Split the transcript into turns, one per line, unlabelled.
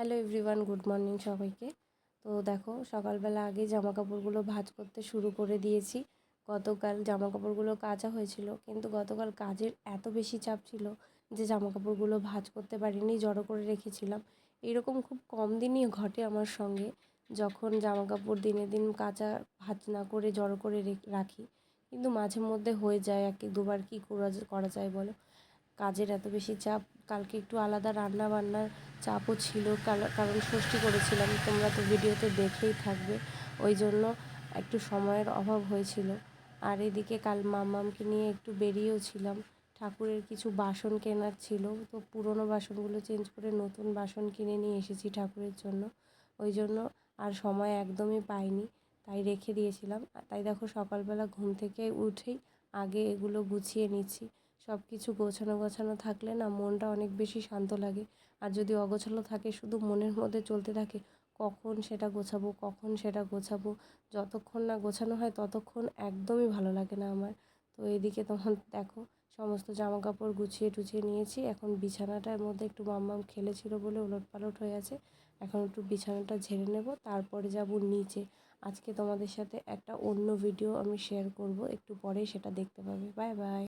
Hello everyone, good morning সবাইকে। তো দেখো, সকালবেলা আগে জামা কাপড়গুলো ভাঁজ করতে শুরু করে দিয়েছি। গতকাল জামা কাপড়গুলো কাচা হয়েছিল, কিন্তু গতকাল কাজের এত বেশি চাপ ছিল যে জামা কাপড়গুলো ভাঁজ করতে পারিনি, জড়ো করে রেখেছিলাম। এরকম খুব কম দিনই ঘটে আমার সঙ্গে, যখন জামা কাপড় দিনে দিন কাচা ভাঁজ না করে জড়ো করে রাখি। কিন্তু মাঝে মধ্যে হয়ে যায়, এক দুবার কী করা যায় বলো। কাজের এত বেশি চাপ, কালকে একটু আলাদা রান্না বান্নার চাপও ছিল, কারণ ষষ্ঠী করেছিলাম, তোমরা তো ভিডিওতে দেখেই থাকবে। ওই জন্য একটু সময়ের অভাব হয়েছিল। আর এদিকে কাল মাম্মামকে নিয়ে একটু বেরিয়েও ছিলাম। ঠাকুরের কিছু বাসন কেনার ছিল, তো পুরনো বাসনগুলো চেঞ্জ করে নতুন বাসন কিনে নিয়ে এসেছি ঠাকুরের জন্য। ওই জন্য আর সময় একদমই পাইনি, তাই রেখে দিয়েছিলাম। তাই দেখো, সকালবেলা ঘুম থেকে উঠেই আগে এগুলো গুছিয়ে নিচ্ছি। সব কিছু গোছানো থাকলে না মনটা অনেক বেশি শান্ত লাগে। আর যদি অগোছালো থাকে, শুধু মনের মধ্যে চলতে থাকে কখন সেটা গোছাবো। যতক্ষণ না গোছানো হয় ততক্ষণ একদমই ভালো লাগে না আমার। তো এদিকে তখন দেখো, সমস্ত জামা কাপড় গুছিয়ে টুছিয়ে নিয়েছি। এখন বিছানাটার মধ্যে একটু মাম্মাম খেলেছিল বলে ওলটপালট হয়ে আছে। এখন একটু বিছানাটা ঝেড়ে নেব, তারপরে যাব নিচে। আজকে তোমাদের সাথে একটা অন্য ভিডিও আমি শেয়ার করব, একটু পরেই সেটা দেখতে পাবে। Bye bye.